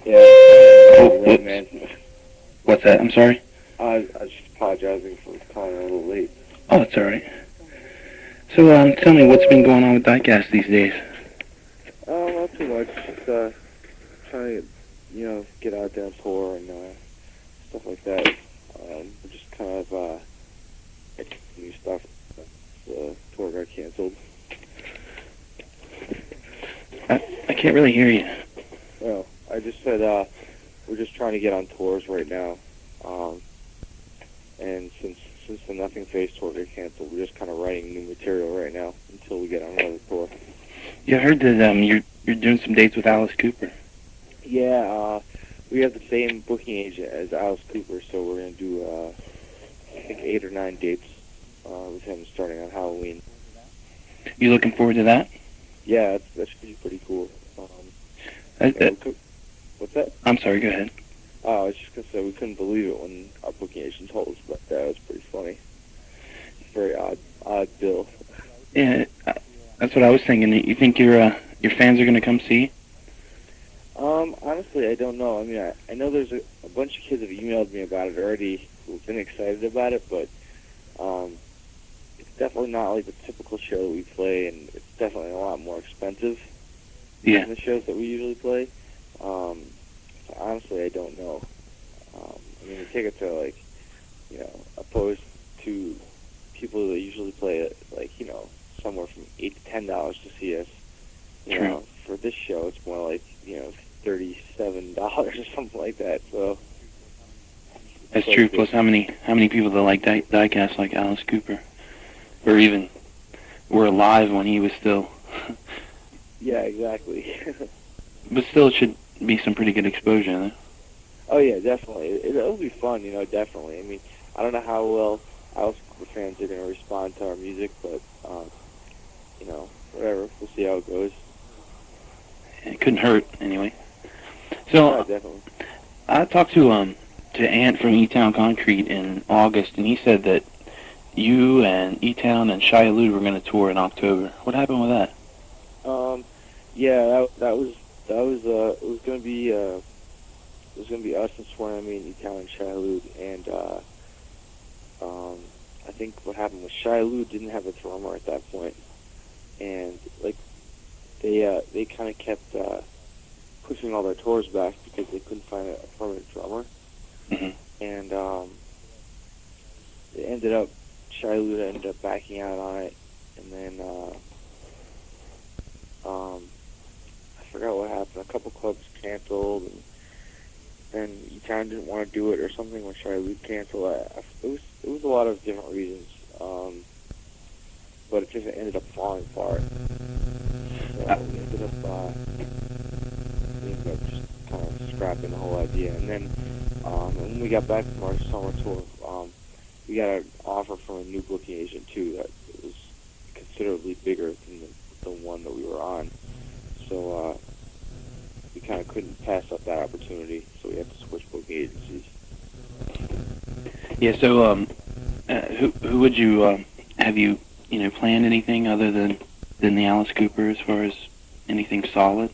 Yeah. Oh, Whoops. man. What's that? I'm sorry? I was just apologizing for calling a little late. Oh, that's all right. So, tell me, what's been going on with Diecast these days? Not too much. Just trying to, get out there and tour and stuff like that. We're just kind of new stuff. The tour got canceled. I can't really hear you. Well, I just said we're just trying to get on tours right now. And since the Nothing Face tour got canceled, we're just kind of writing new material right now until we get on another tour. Yeah, I heard that you're doing some dates with Alice Cooper. Yeah, we have the same booking agent as Alice Cooper, so we're going to do, I think, 8 or 9 dates with him starting on Halloween. You looking forward to that? Yeah, that should be pretty cool. What's that? I'm sorry, go ahead. Oh, I was just going to say we couldn't believe it when our booking agent told us about that. It was pretty funny. Very odd bill. Yeah, that's what I was thinking. You think your fans are going to come see? Honestly, I don't know. I mean, I know there's a bunch of kids have emailed me about it already who've been excited about it, but it's definitely not like the typical show that we play, and it's definitely a lot more expensive than the shows that we usually play. So honestly, I don't know. I mean, the tickets are like, opposed to people that usually play like, somewhere from $8 to $10 to see us. For this show, it's more like, $37 or something like that. So that's true. Plus, how many people that like Diecast like Alice Cooper, or even were alive when he was still. Yeah, exactly. But still, it should be some pretty good exposure, though. Oh yeah, definitely. It'll be fun, definitely. I mean, I don't know how well Alice Cooper fans are going to respond to our music, but whatever. We'll see how it goes. It couldn't hurt, anyway. So, yeah, definitely. I talked to Ant from E-Town Concrete in August, and he said that you and E-Town and Shia Lude were going to tour in October. What happened with that? Yeah, that was it was going to be us and Swarm, me and E-Town and Shia Lude, and I think what happened was Shia Lude didn't have a drummer at that point, and like they kind of kept pushing all their tours back because they couldn't find a permanent drummer. Mm-hmm. And Shia Lude ended up backing out on it, and then I forgot what happened. A couple clubs canceled, and then E-Town didn't want to do it or something when Shia Lude canceled. It was a lot of different reasons, but it just ended up falling apart. So we ended up just kind of scrapping the whole idea. And then when we got back from our summer tour, we got an offer from a new booking agent too that was considerably bigger than the one that we were on. So we kind of couldn't pass up that opportunity, so we had to switch booking agencies. Yeah. So who would you have you planned anything other than the Alice Cooper as far as anything solid?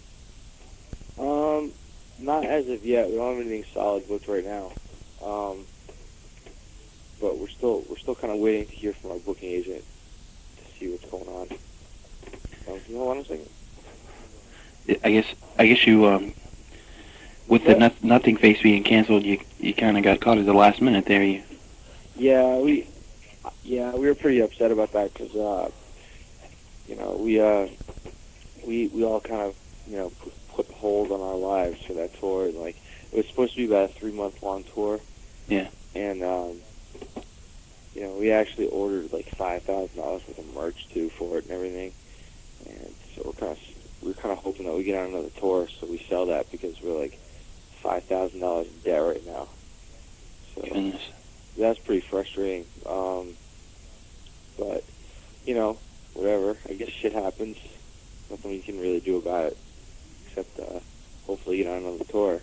Not as of yet. We don't have anything solid booked right now. But we're still kind of waiting to hear from our booking agent to see what's going on. Hold on a second. I guess you with the Nothing Face being canceled, you kind of got caught at the last minute there. Yeah, we were pretty upset about that because we all kind of put hold on our lives for that tour. Like, it was supposed to be about a 3-month-long tour. Yeah. And we actually ordered like $5,000 worth of merch too for it and everything. And so we're kind of hoping that we get on another tour, so we sell that, because we're like $5,000 in debt right now. So goodness. That's pretty frustrating. But whatever. I guess shit happens. Nothing we can really do about it, except hopefully get on another tour.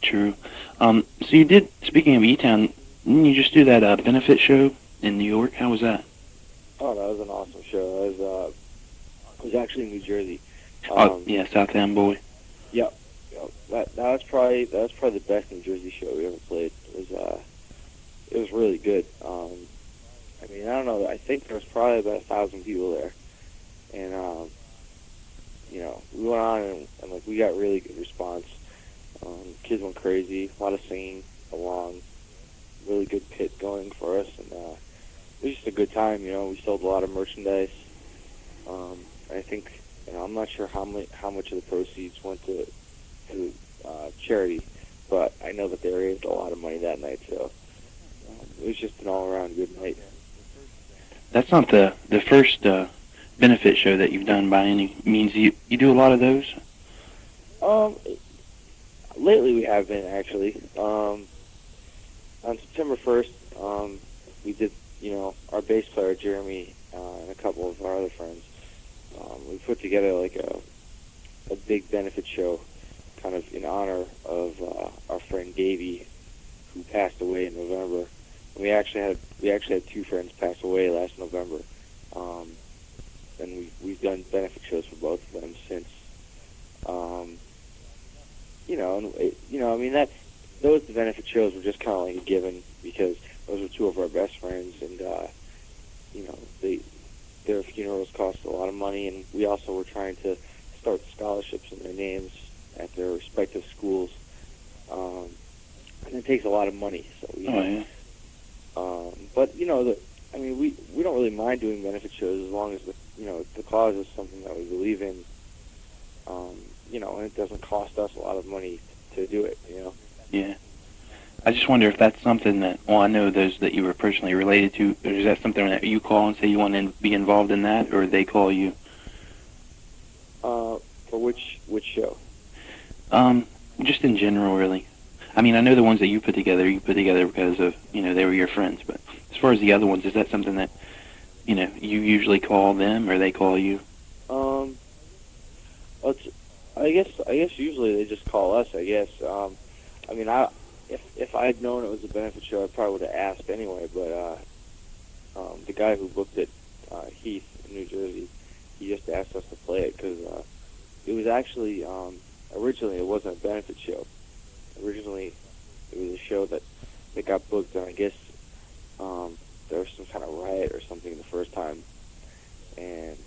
True. So you did, speaking of E-Town, didn't you just do that benefit show in New York? How was that? Oh, that was an awesome show. It was actually in New Jersey. Yeah, South End boy. Yep. that was probably the best New Jersey show we ever played. It was really good. I mean, I don't know. I think there was probably about 1,000 people there, and you know, we went on and like we got really good response. Kids went crazy, a lot of singing along, really good pit going for us, and it was just a good time. You know, we sold a lot of merchandise. I think, you know, I'm not sure how much of the proceeds went to charity, but I know that they raised a lot of money that night. So it was just an all-around good night. That's not the first benefit show that you've done by any means. You do a lot of those? Lately we have been, actually. On September 1st, we did, you know, our bass player, Jeremy, and a couple of our other friends, we put together like a big benefit show kind of in honor of our friend Davey, who passed away in November. And we actually had two friends pass away last November. And we've done benefit shows for both of them since. You know, and I mean, those benefit shows were just kind of like a given because those were two of our best friends, and you know, their funerals cost a lot of money, and we also were trying to start scholarships in their names at their respective schools, and it takes a lot of money. So but you know, I mean, we don't really mind doing benefit shows as long as the cause is something that we believe in. You know, and it doesn't cost us a lot of money to do it, you know. Yeah. I just wonder if that's something that, well, I know those that you were personally related to, or is that something that you call and say you want to be involved in that, or they call you? For which show? Just in general, really. I mean, I know the ones that you put together because of, you know, they were your friends, but as far as the other ones, is that something that, you know, you usually call them, or they call you? I guess usually they just call us. I guess. I mean, if I had known it was a benefit show, I probably would have asked anyway. But the guy who booked it, Heath in New Jersey, he just asked us to play it because it was actually originally it wasn't a benefit show. Originally, it was a show that got booked, and I guess there was some kind of riot or something the first time, and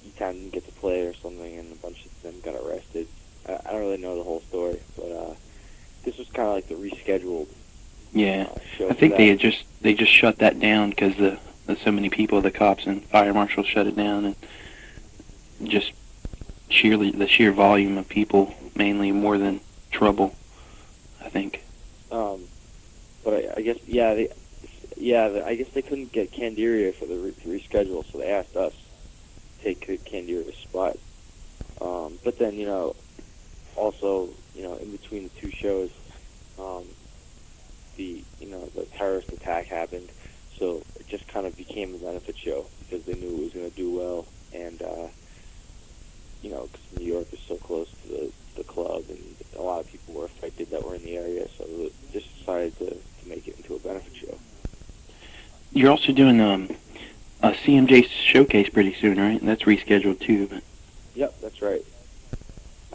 E-Town didn't get to play or something, and a bunch of them got arrested. I don't really know the whole story, but this was kind of like the rescheduled. Yeah, show I think they just shut that down because so many people, the cops and fire marshals shut it down, and just the sheer volume of people, mainly more than trouble, I think. But I guess I guess they couldn't get Candiria for the reschedule, so they asked us to take Candiria's spot. But then, you know, also, you know, in between the two shows, the terrorist attack happened, so it just kind of became a benefit show because they knew it was going to do well, and you know, because New York is so close to the club, and a lot of people were affected that were in the area, so they just decided to make it into a benefit show. You're also doing a CMJ showcase pretty soon, right? That's rescheduled too. But. Yep, that's right.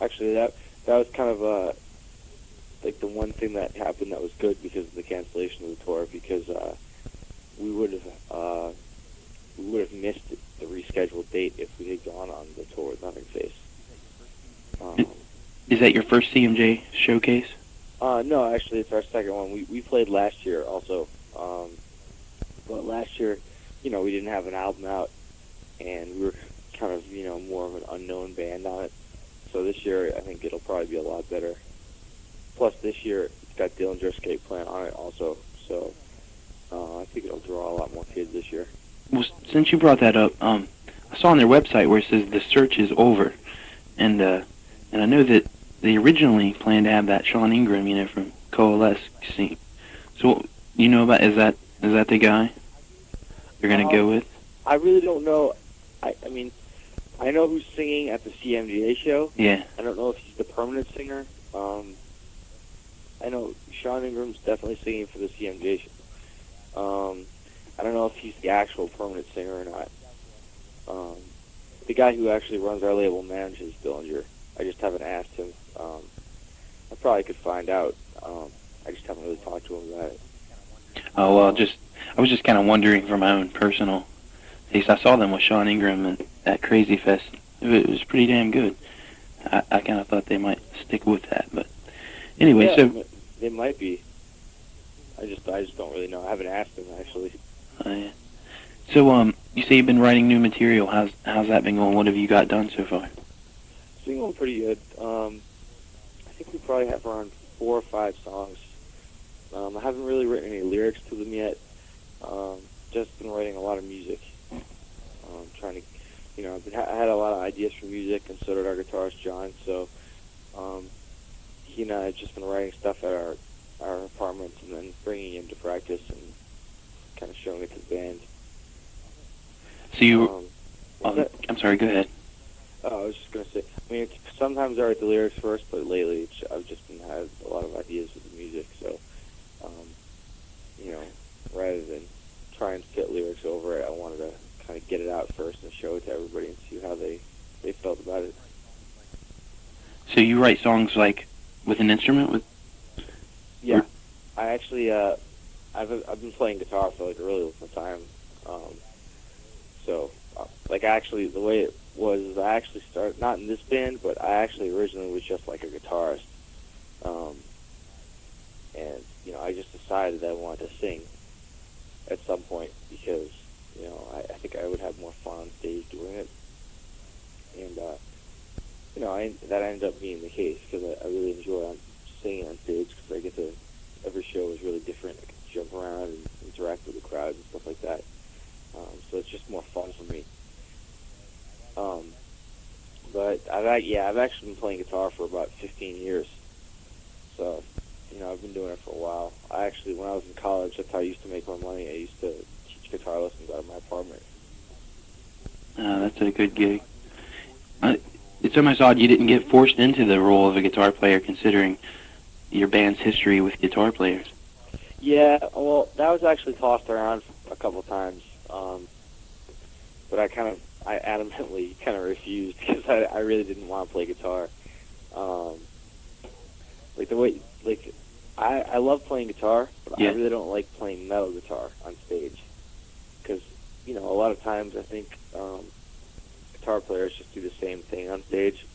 Actually, that was kind of like the one thing that happened that was good because of the cancellation of the tour, because we would have missed the rescheduled date if we had gone on the tour with Nothing Face. Is that your first CMJ showcase? No, actually, it's our second one. We played last year also, but last year, you know, we didn't have an album out, and we were kind of, you know, more of an unknown band on it. So this year, I think it'll probably be a lot better. Plus, this year, it's got Dillinger Escape playing on it also, so I think it'll draw a lot more kids this year. Well, since you brought that up, I saw on their website where it says the search is over, and I know that they originally planned to have that Sean Ingram, you know, from Coalesce scene. So, you know about, is that the guy you're going to go with? I really don't know. I mean, I know who's singing at the CMGA show. Yeah. I don't know if he's the permanent singer. I know Sean Ingram's definitely singing for the CMGA show. I don't know if he's the actual permanent singer or not. The guy who actually runs our label manages Dillinger. I just haven't asked him. I probably could find out. I just haven't really talked to him about it. Oh well, I was just kind of wondering for my own personal taste. I saw them with Sean Ingram at Crazy Fest. It was pretty damn good. I kind of thought they might stick with that, but anyway, Yeah, so they might be. I just don't really know. I haven't asked him actually. yeah. So you say you've been writing new material. How's that been going? What have you got done so far? It's been going pretty good. I think we probably have around 4 or 5 songs. I haven't really written any lyrics to them yet. Just been writing a lot of music. Trying to, I had a lot of ideas for music, and so did our guitarist John. So he and I have just been writing stuff at our apartments, and then bringing it to practice and kind of showing it to the band. So you, I'm sorry. Go ahead. I was just gonna say. I mean, sometimes I write the lyrics first, but lately I've just had a lot of ideas with the music. So, rather than try and fit lyrics over it, I wanted to kind of get it out first and show it to everybody and see how they felt about it. So you write songs like with an instrument? Yeah, I actually I've been playing guitar for like a really long time. Actually the way it was is I actually started not in this band, but I actually originally was just like a guitarist. And I just decided that I wanted to sing at some point because I think I would have more fun on stage doing it. And that ended up being the case because I really enjoy singing on stage because I get to, every show is really different. I can jump around and interact with the crowd and stuff like that. So it's just more fun for me. But I've actually been playing guitar for about 15 years. So, I've been doing it for a while. When I was in college, that's how I used to make my money. I used to teach guitar lessons out of my apartment. That's a good gig. It's almost odd you didn't get forced into the role of a guitar player, considering your band's history with guitar players. Yeah, well, that was actually tossed around a couple of times, but I adamantly kind of refused because I really didn't want to play guitar. I love playing guitar, but yeah. I really don't like playing metal guitar on stage because, a lot of times I think guitar players just do the same thing on stage.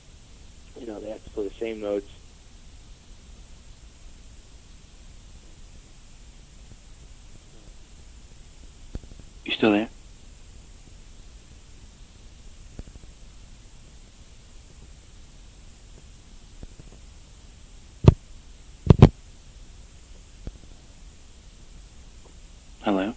They have to play the same notes. You still there? Hello?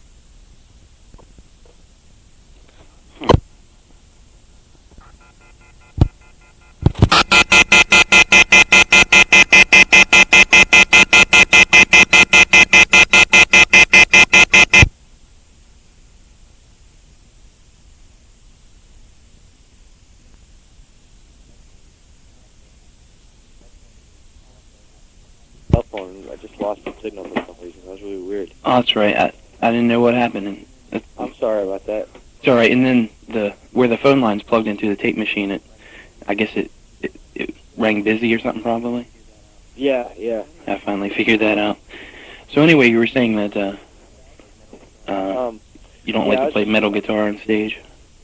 Cell phone, I just lost the signal for some reason. That was really weird. Oh, that's right. I didn't know what happened. I'm sorry about that. It's all right. And then where the phone line's plugged into the tape machine, I guess it rang busy or something probably. Yeah. I finally figured that out. So anyway, you were saying that you don't like to play metal guitar on stage.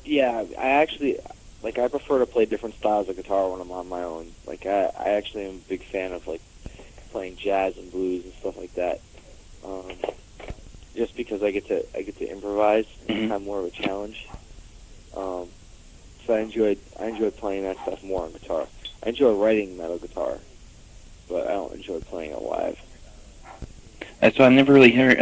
Yeah, I prefer to play different styles of guitar when I'm on my own. Like I actually am a big fan of like playing jazz and blues and stuff like that. Just because I get to improvise and have more of a challenge. So I enjoy playing that stuff more on guitar. I enjoy writing metal guitar, but I don't enjoy playing it live. That's why I never really hear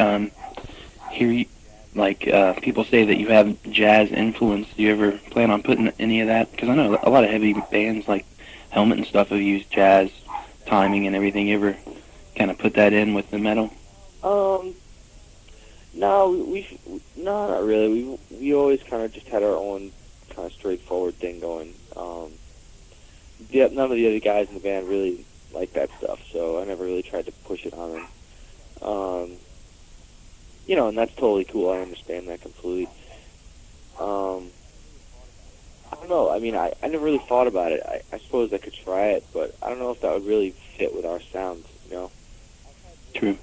people say that you have jazz influence. Do you ever plan on putting any of that? Because I know a lot of heavy bands like Helmet and stuff have used jazz timing and everything. You ever kind of put that in with the metal? No, not really. We always kind of just had our own kind of straightforward thing going. None of the other guys in the band really liked that stuff, so I never really tried to push it on them. And that's totally cool. I understand that completely. don't know. I mean, I never really thought about it. I suppose I could try it, but I don't know if that would really fit with our sound, you know? True.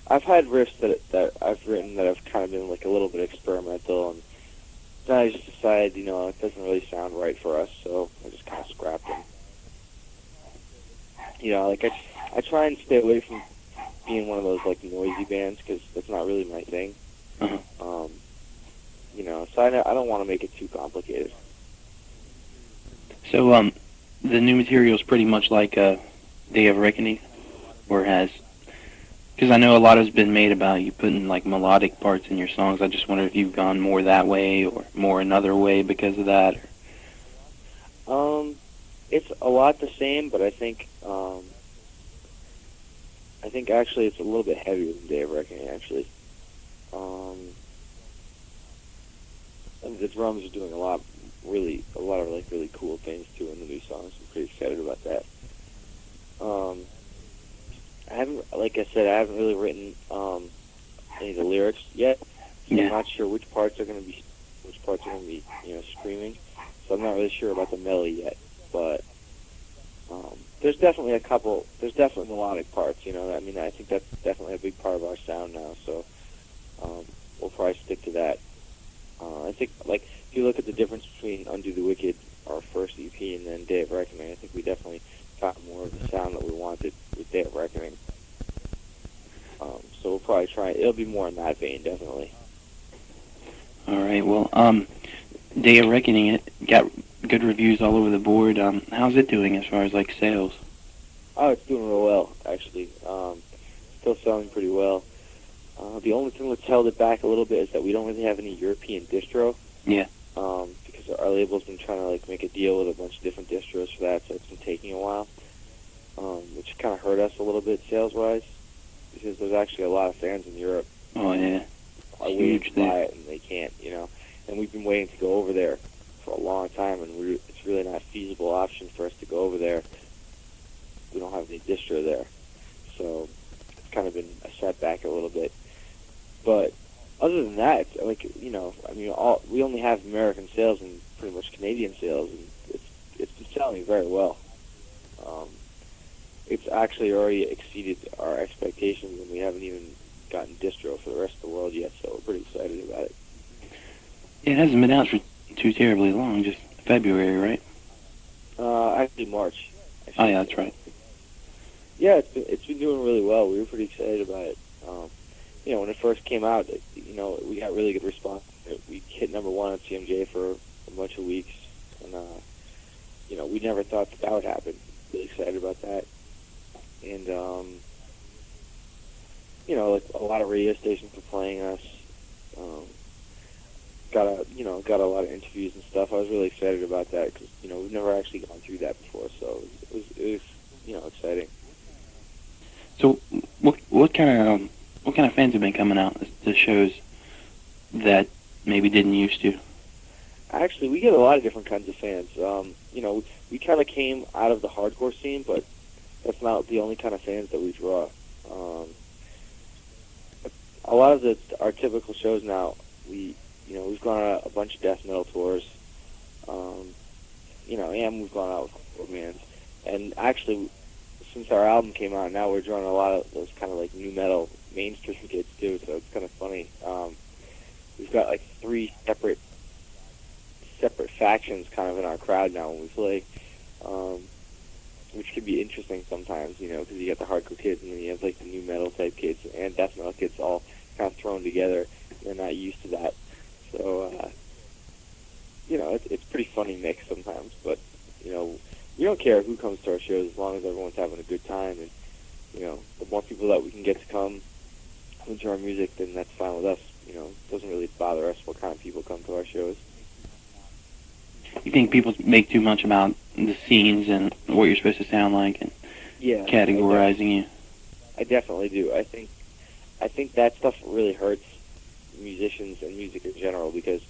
I've had riffs that I've written that have kind of been like a little bit experimental, and then I just decided, you know, it doesn't really sound right for us, so I just kind of scrapped them. You know, like I try and stay away from being one of those like noisy bands because that's not really my thing. Uh-huh. You know, so I don't want to make it too complicated. So, the new material is pretty much like Day of Reckoning, or has? Because I know a lot has been made about you putting like melodic parts in your songs. I just wonder if you've gone more that way or more another way because of that. It's a lot the same, but I think actually it's a little bit heavier than Day of Reckoning, actually. And the drums are doing a lot of like really cool things too in the new songs. I'm pretty excited about that. Like I said, I haven't really written any of the lyrics yet, so Yeah. I'm not sure which parts are going to be you know, screaming. So I'm not really sure about the melody yet, but there's definitely melodic parts, you know. I mean, I think that's definitely a big part of our sound now, so we'll probably stick to that. I think, like, if you look at the difference between Undo the Wicked, our first EP, and then Day of Reckoning, I think we definitely got more of the sound that we wanted with Day of Reckoning. So we'll probably try, it'll be more in that vein, definitely. All right. Well, Day of Reckoning, it got good reviews all over the board. How's it doing as far as like sales? Oh, it's doing real well, actually. Still selling pretty well. The only thing that's held it back a little bit is that we don't really have any European distro. Yeah. Because our label's been trying to like make a deal with a bunch of different distros for that, so it's been taking a while. Which kind of hurt us a little bit sales-wise, because there's actually a lot of fans in Europe. Oh yeah. Are waiting to buy it and they can't, you know. And we've been waiting to go over there for a long time, and it's really not a feasible option for us to go over there. We don't have any distro there, so it's kind of been a setback a little bit. But other than that, it's like, you know, I mean, we only have American sales and pretty much Canadian sales, and it's been selling very well. It's actually already exceeded our expectations, and we haven't even gotten distro for the rest of the world yet, so we're pretty excited about it. It hasn't been out for too terribly long, just February, right? Actually March. Oh yeah, that's right. Yeah, it's been doing really well. We were pretty excited about it. You know, when it first came out, you know, we got really good response. We hit number one on CMJ for a bunch of weeks, and you know, we never thought that would happen. Really excited about that, and you know, like a lot of radio stations were playing us. Got a lot of interviews and stuff. I was really excited about that because, you know, we've never actually gone through that before, so it was you know, exciting. So what kind of fans have been coming out to shows that maybe didn't used to? Actually, we get a lot of different kinds of fans. You know, we kind of came out of the hardcore scene, but that's not the only kind of fans that we draw. A lot of our typical shows now, we've gone on a bunch of death metal tours. You know, and we've gone out with hardcore bands. And actually, since our album came out, now we're drawing a lot of those kind of like new metal mainstream kids too. So it's kind of funny. We've got like 3 separate factions kind of in our crowd now when we play, which can be interesting sometimes, you know, because you got the hardcore kids and then you have like the new metal type kids and death metal kids all kind of thrown together. They're not used to that, so you know, it's pretty funny mix sometimes. But you know, we don't care who comes to our shows as long as everyone's having a good time, and you know, the more people that we can get to come into our music, then that's fine with us. You know, it doesn't really bother us what kind of people come to our shows. You think people make too much about the scenes and what you're supposed to sound like and categorizing you? I definitely do. I think that stuff really hurts musicians and music in general, because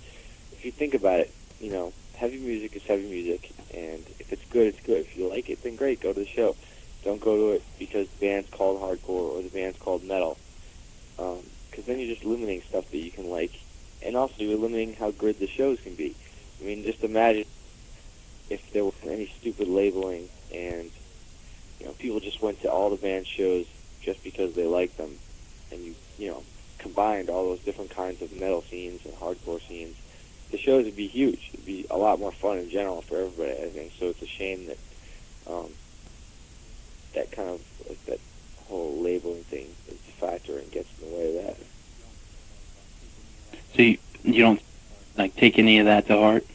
if you think about it, you know, heavy music is heavy music, and if it's good, it's good. If you like it, then great, go to the show. Don't go to it because the band's called hardcore or the band's called metal, because then you're just limiting stuff that you can like, and also you're limiting how good the shows can be. I mean, just imagine if there was any stupid labeling and, people just went to all the band shows just because they liked them, and you combined all those different kinds of metal scenes and hardcore scenes. The shows would be huge. It'd be a lot more fun in general for everybody, I think. So it's a shame that that kind of that whole labeling thing is a factor and gets in the way of that. So you don't take any of that to heart,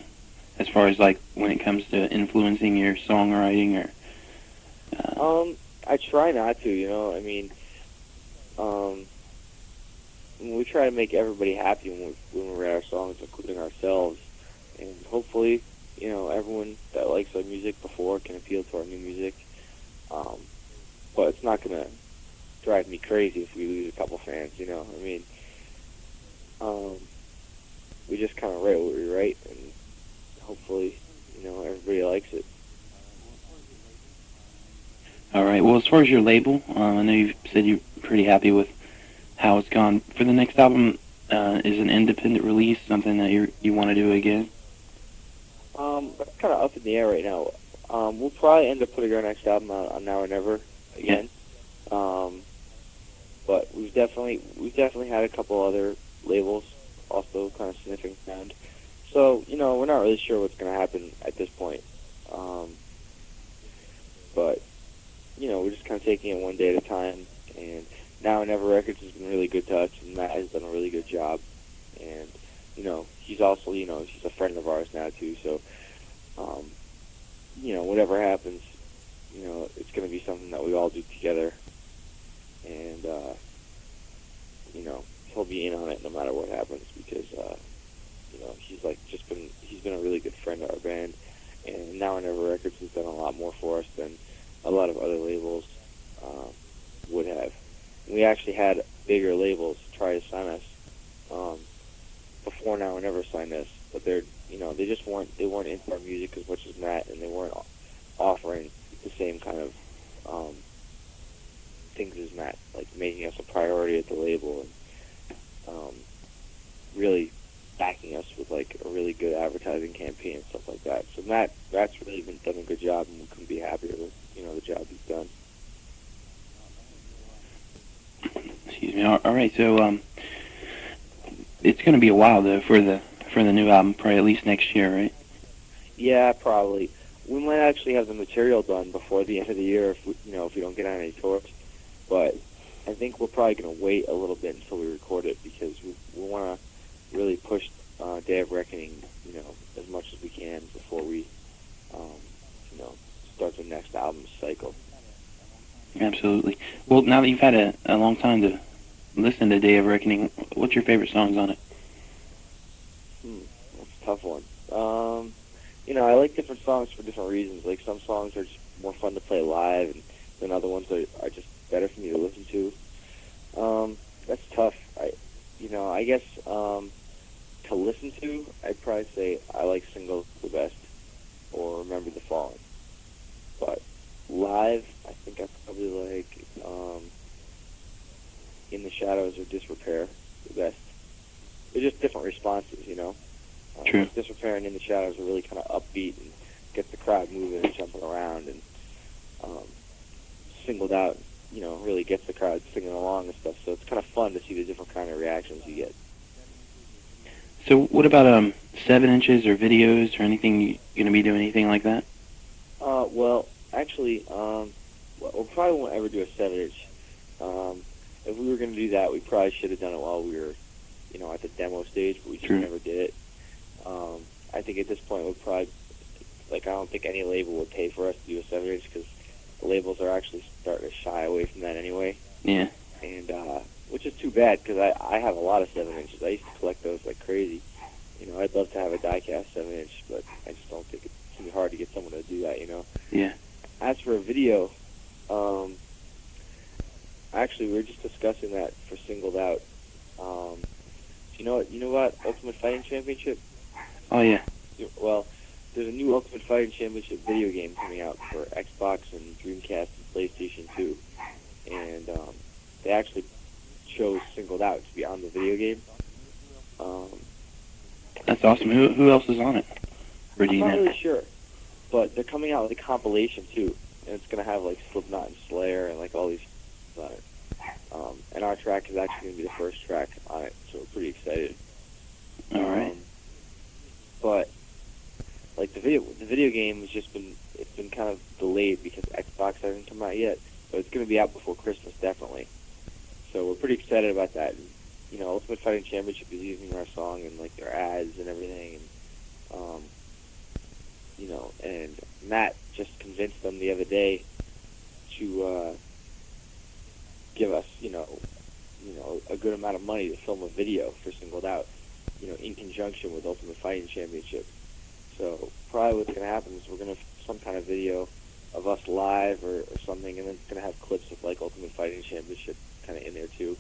as far as when it comes to influencing your songwriting, or? I try not to. I mean, we try to make everybody happy when we write our songs, including ourselves, and hopefully, everyone that likes our music before can appeal to our new music. But it's not gonna drive me crazy if we lose a couple fans. I mean, we just kind of write what we write, and hopefully, everybody likes it. All right. Well, as far as your label, I know you said you're pretty happy with how it's gone. For the next album, is an independent release something that you want to do again? That's kind of up in the air right now. We'll probably end up putting our next album out on Now or Never again. Yeah. But we've definitely had a couple other labels also kind of sniffing around. So, we're not really sure what's going to happen at this point. But, we're just kind of taking it one day at a time. And Now or Never Records has been really good to us, and Matt has done a really good job. And, he's also, he's a friend of ours now, too. So, whatever happens, it's going to be something that we all do together. And, he'll be in on it no matter what happens, because, he's been a really good friend to our band. And Now or Never Records has done a lot more for us than a lot of other labels would have. We actually had bigger labels try to sign us before Now or Never signed us, but they just weren't into our music as much as Matt, and they weren't offering the same kind of things as Matt, like making us a priority at the label, and really backing us with a really good advertising campaign and stuff like that. So Matt's really done a good job, and we couldn't be happier with the job he's done. Excuse me. All right. So it's going to be a while though for the new album, probably at least next year, right? Yeah, probably. We might actually have the material done before the end of the year if we don't get on any tours. But I think we're probably going to wait a little bit until we record it, because we want to really push Day of Reckoning, as much as we can before we, start the next album cycle. Absolutely. Well, now that you've had a long time to listen to Day of Reckoning, what's your favorite songs on it? That's a tough one. I like different songs for different reasons. Like, some songs are just more fun to play live, and then other ones are just better for me to listen to. That's tough. I guess to listen to, I'd probably say I like Single the best, or Remember the Fallen. But live, I think I probably like In the Shadows or Disrepair the best. They're just different responses, True. Disrepair and In the Shadows are really kind of upbeat and get the crowd moving and jumping around, and Singled Out, really gets the crowd singing along and stuff. So it's kind of fun to see the different kind of reactions you get. So what about 7 inches or videos or anything? You going to be doing anything like that? Well, actually, we probably won't ever do a 7-inch. If we were going to do that, we probably should have done it while we were, at the demo stage, but we just never did it. I think at this point we'd probably, I don't think any label would pay for us to do a 7-inch, because the labels are actually starting to shy away from that anyway. Yeah. And, which is too bad, because I have a lot of 7-inches. I used to collect those like crazy. I'd love to have a Diecast 7-inch, but I just don't think it's too hard to get someone to do that, Yeah. As for a video, actually, we were just discussing that for Singled Out. You know what Ultimate Fighting Championship? Oh, yeah. Well, there's a new Ultimate Fighting Championship video game coming out for Xbox and Dreamcast and PlayStation 2. And they actually chose Singled Out to be on the video game. That's awesome. Who else is on it? Or do I'm you not know? really sure, but they're coming out with a compilation too, and it's gonna have like Slipknot and Slayer and like all these on it. And our track is actually gonna be the first track on it, so we're pretty excited. All right. But like the video game has just been kind of delayed because Xbox hasn't come out yet, but it's gonna be out before Christmas definitely. So we're pretty excited about that. And, you know, Ultimate Fighting Championship is using our song and like their ads and everything, and you know, and Matt just convinced them the other day to give us, you know, a good amount of money to film a video for Singled Out, you know, in conjunction with Ultimate Fighting Championship. So probably what's going to happen is we're going to some kind of video of us live or something, and then it's going to have clips of like Ultimate Fighting Championship kind of in there too.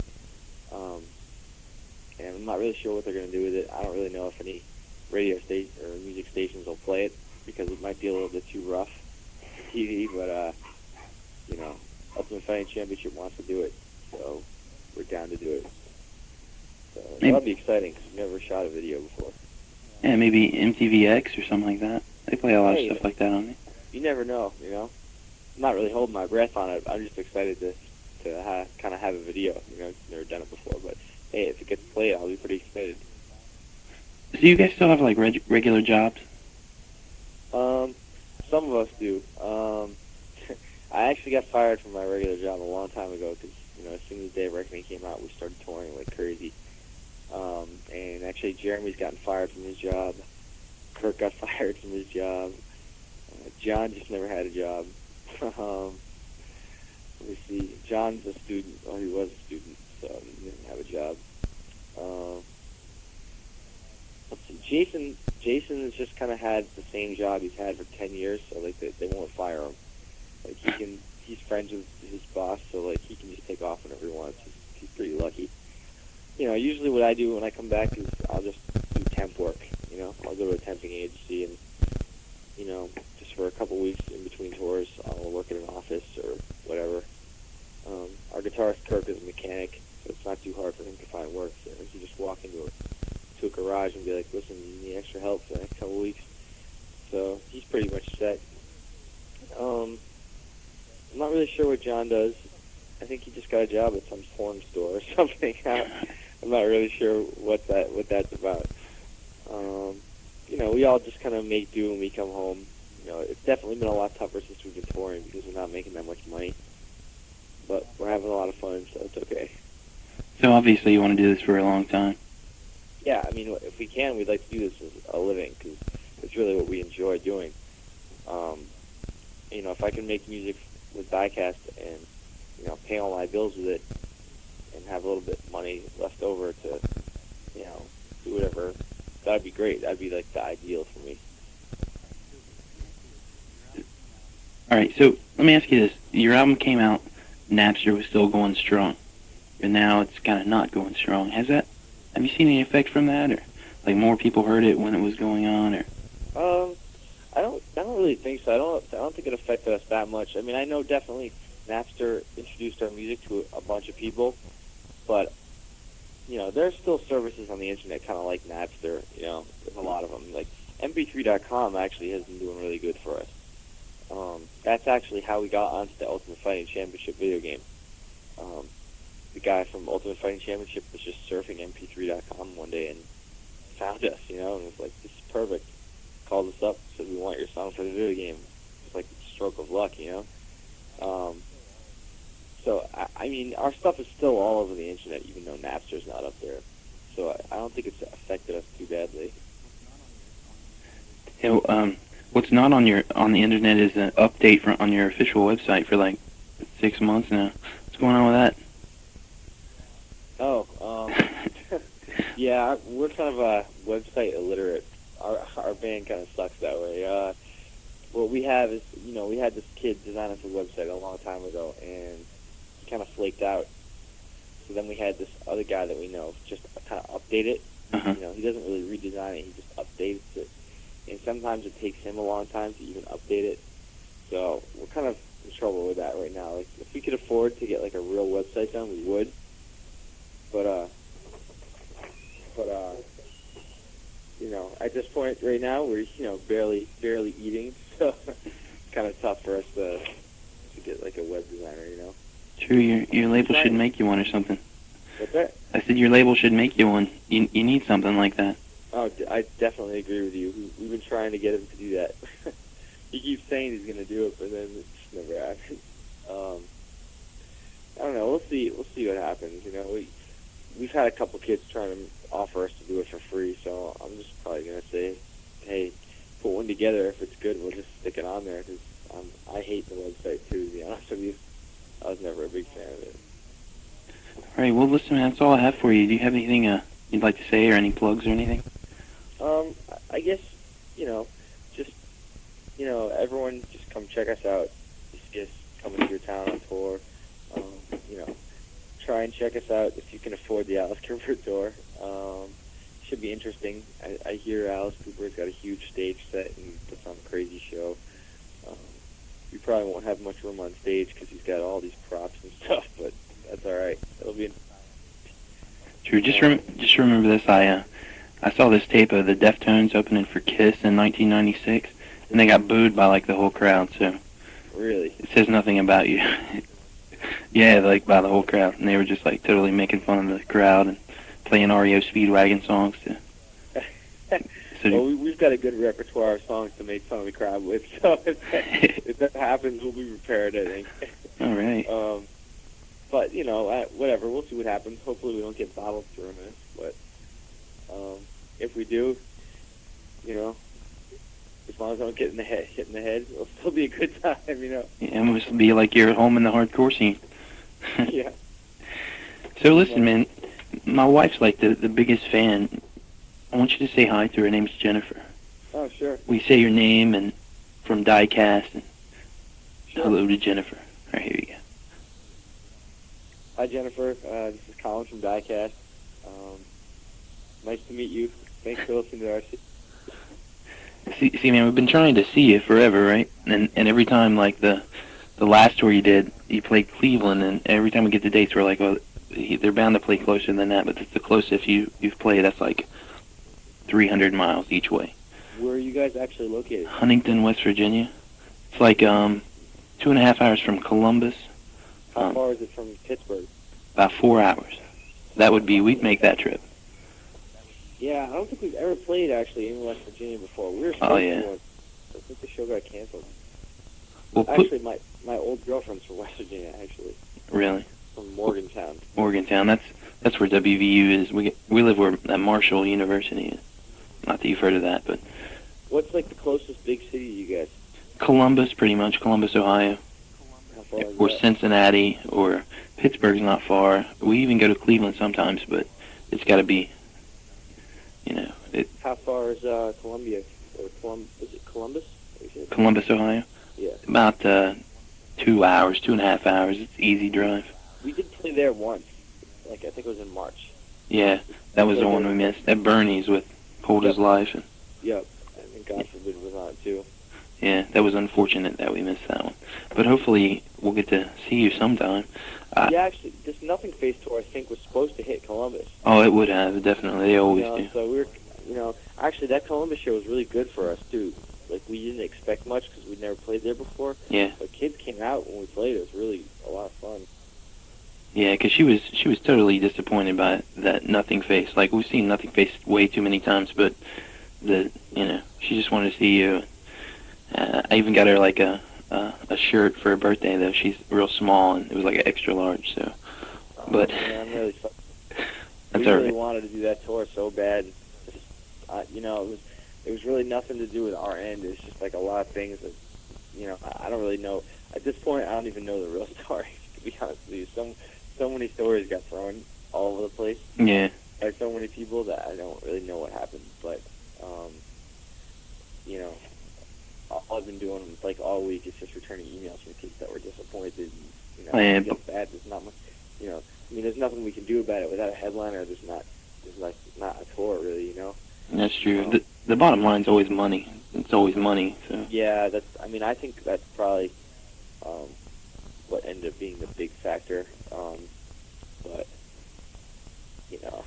And I'm not really sure what they're going to do with it. I don't really know if any radio station or music stations will play it because it might be a little bit too rough for TV. But you know, Ultimate Fighting Championship wants to do it, so we're down to do it. So that'll be exciting because we've never shot a video before. Yeah, maybe MTVX or something like that. They play a lot of stuff like that on there. You never know, you know. I'm not really holding my breath on it. I'm just excited to kind of have a video. You know, I've never done it before, but hey, if it gets played, I'll be pretty excited. So you guys still have like regular jobs? Some of us do. I actually got fired from my regular job a long time ago because, you know, as soon as Day of Reckoning came out, we started touring like crazy. And actually, Jeremy's gotten fired from his job. Kirk got fired from his job. John just never had a job. Let me see. John's a student. Oh, he was a student, so he didn't have a job. Let's see. Jason has just kind of had the same job he's had for 10 years, so like they won't fire him. Like he's friends with his boss, so like he can just take off whenever he wants. He's pretty lucky. You know, usually what I do when I come back is I'll just do temp work. You know, I'll go to a temping agency and, you know, just for a couple weeks in between tours, I'll work in an office or whatever. Our guitarist Kirk is a mechanic, so it's not too hard for him to find work. So he just walk into a garage and be like, "Listen, you need extra help for the next couple weeks." So he's pretty much set. I'm not really sure what John does. I think he just got a job at some porn store or something. I'm not really sure what that's about. You know, we all just kind of make do when we come home. You know, it's definitely been a lot tougher since we've been touring because we're not making that much money. But we're having a lot of fun, so it's okay. So obviously you want to do this for a long time. Yeah, I mean, if we can, we'd like to do this as a living because it's really what we enjoy doing. You know, if I can make music with Diecast and, you know, pay all my bills with it and have a little bit of money left over to, you know, do whatever, that'd be great. That'd be like the ideal for me. All right, so let me ask you this. Your album came out, Napster was still going strong, and now it's kind of not going strong. Have you seen any effect from that, or like more people heard it when it was going on, or? I don't really think so. I don't think it affected us that much. I mean, I know definitely Napster introduced our music to a bunch of people, but you know, there's still services on the internet kind of like Napster. You know, there's a lot of them. Like MP3.com actually has been doing really good for us. That's actually how we got onto the Ultimate Fighting Championship video game. The guy from Ultimate Fighting Championship was just surfing MP3.com one day and found us, you know, and was like, "This is perfect." Called us up, said, "We want your song for the video game." It's like a stroke of luck, you know. So I mean, our stuff is still all over the internet, even though Napster's not up there. So I don't think it's affected us too badly. Yeah, what's not on the internet is an update on your official website for like 6 months now. What's going on with that? Oh, yeah, we're kind of website illiterate. Our band kind of sucks that way. What we have is, you know, we had this kid design us a website a long time ago, and he kind of flaked out. So then we had this other guy that we know just kind of update it. Uh-huh. You know, he doesn't really redesign it; he just updates it. And sometimes it takes him a long time to even update it. So we're kind of in trouble with that right now. Like, if we could afford to get like a real website done, we would. But at this point right now, we're, barely eating, so it's kind of tough for us to get like a web designer. True, your label should make you one or something. What's that? I said your label should make you one. You need something like that. Oh, I definitely agree with you. We've been trying to get him to do that. He keeps saying he's going to do it, but then it just never happens. I don't know. We'll see what happens. We've had a couple kids trying to offer us to do it for free, so I'm just probably going to say, hey, put one together. If it's good, we'll just stick it on there, because I hate the website, too, to be honest with you. I was never a big fan of it. All right, well, listen, man, that's all I have for you. Do you have anything you'd like to say, or any plugs or anything? I guess, just, everyone just come check us out. You see us coming to your town on tour. Try and check us out if you can afford the Alice Cooper tour. Should be interesting. I hear Alice Cooper's got a huge stage set and puts on a crazy show. We probably won't have much room on stage because he's got all these props and stuff, but that's all right. It'll be. True. Just remember this. I saw this tape of the Deftones opening for Kiss in 1996, and they got booed by like the whole crowd. So. Really. It says nothing about you. Yeah, like by the whole crowd, and they were just like totally making fun of the crowd and playing REO Speedwagon songs too. So well, we've got a good repertoire of songs to make fun of the crowd with, so if that happens, we'll be prepared, I think. All right. But whatever, we'll see what happens. Hopefully, we don't get bottled through this, but if we do, as long as I don't get hit in the head, it'll still be a good time, Yeah, it must be like you're at home in the hardcore scene. Yeah. So listen, man, my wife's like the biggest fan. I want you to say hi to her. Her name's Jennifer. Oh, sure. We say your name and from Diecast and sure. Hello to Jennifer. All right, here you go. Hi, Jennifer. This is Colin from Diecast. Nice to meet you. Thanks for listening to our See, man, we've been trying to see you forever, right? And every time, like the last tour you did, you played Cleveland, and every time we get the dates, we're like, well, they're bound to play closer than that, but it's the closest you've played. That's like 300 miles each way. Where are you guys actually located? Huntington, West Virginia. It's like 2.5 hours from Columbus. How far is it from Pittsburgh? About 4 hours. We'd make that trip. Yeah, I don't think we've ever played, actually, in West Virginia before. We were supposed to. I think the show got canceled. Well, actually, my old girlfriend's from West Virginia, actually. Really? From Morgantown. Morgantown. That's where WVU is. We live where that Marshall University is. Not that you've heard of that, but... What's, like, the closest big city to you guys? Columbus, pretty much. Columbus, Ohio. How far is or that? Cincinnati, or Pittsburgh's not far. We even go to Cleveland sometimes, but it's got to be... How far is Columbia? Is it Columbus? Columbus, Ohio? Yeah. About 2 hours, 2.5 hours. It's easy drive. We did play there once. I think it was in March. Yeah, that was the one we missed. At Bernie's with Cold as Life. And, yep. And God forbid was on it, too. Yeah, that was unfortunate that we missed that one. But hopefully we'll get to see you sometime. Yeah, actually, this Nothing Face tour, I think, was supposed to hit Columbus. Oh, it would have, definitely. They always do. So we were, actually, that Columbus show was really good for us, too. Like, we didn't expect much because we'd never played there before. Yeah. But kids came out when we played. It was really a lot of fun. Yeah, because she was totally disappointed by that Nothing Face. Like, we've seen Nothing Face way too many times, but she just wanted to see you. I even got her like a shirt for her birthday, though. She's real small, and it was like an extra large. So, but man, I'm really that's we all really right. wanted to do that tour so bad. It was really nothing to do with our end. It's just like a lot of things that I don't really know at this point. I don't even know the real story, to be honest with you. So many stories got thrown all over the place. Yeah. By so many people that I don't really know what happened, but all I've been doing like all week is just returning emails from kids that were disappointed. And, bad. There's not much. There's nothing we can do about it without a headliner. There's not a tour really. That's true. The bottom line's always money. It's always money. So. Yeah, I think that's probably what ended up being the big factor. But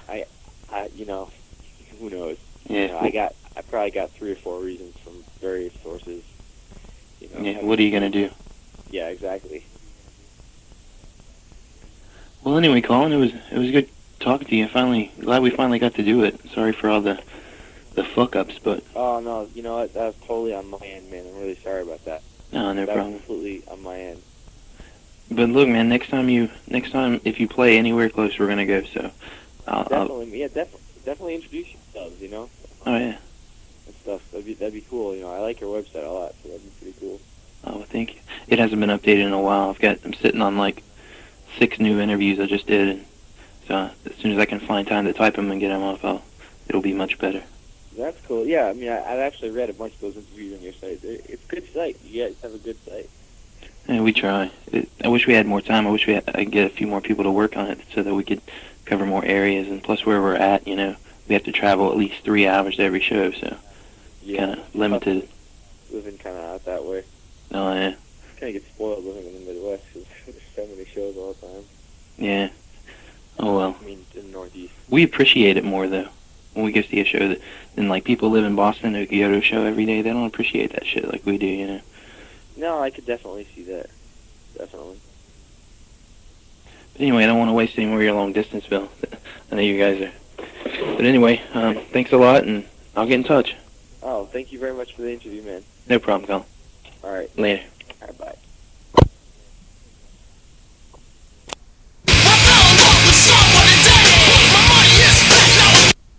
I who knows? Yeah. You know, I probably got 3 or 4 reasons from various sources. You know, Yeah. What are you gonna do? Yeah, exactly. Well, anyway, Colin, it was good talking to you. Glad we finally got to do it. Sorry for all the fuck ups, but Oh no, you know what? That was totally on my end, man. I'm really sorry about that. no That problem. was completely on my end. But look, man, next time if you play anywhere close, we're gonna go. So Definitely, definitely introduce yourselves. You know. Oh yeah. And stuff. That'd be cool. You know, I like your website a lot, so that'd be pretty cool. Oh, well, thank you. It hasn't been updated in a while. I'm sitting on like 6 new interviews I just did, and so as soon as I can find time to type them and get them up, it'll be much better. That's cool. Yeah, I mean, I've actually read a bunch of those interviews on your site. It's a good site. You guys have a good site. Yeah, we try. I wish we had more time. I wish I could get a few more people to work on it so that we could cover more areas. And plus, where we're at, you know, we have to travel at least 3 hours to every show, so kind of limited. Living kind of out that way. Oh yeah. Kind of get spoiled living in the Midwest because there's so many shows all the time. Yeah. Oh well. I mean, in the Northeast. We appreciate it more though. When we go see a show than like people live in Boston who go to a show every day, they don't appreciate that shit like we do, you know. No, I could definitely see that. Definitely. But anyway, I don't want to waste any more of your long distance, Bill. I know you guys are. But anyway, thanks a lot, and I'll get in touch. Oh, thank you very much for the interview, man. No problem, Colin. All right. Later.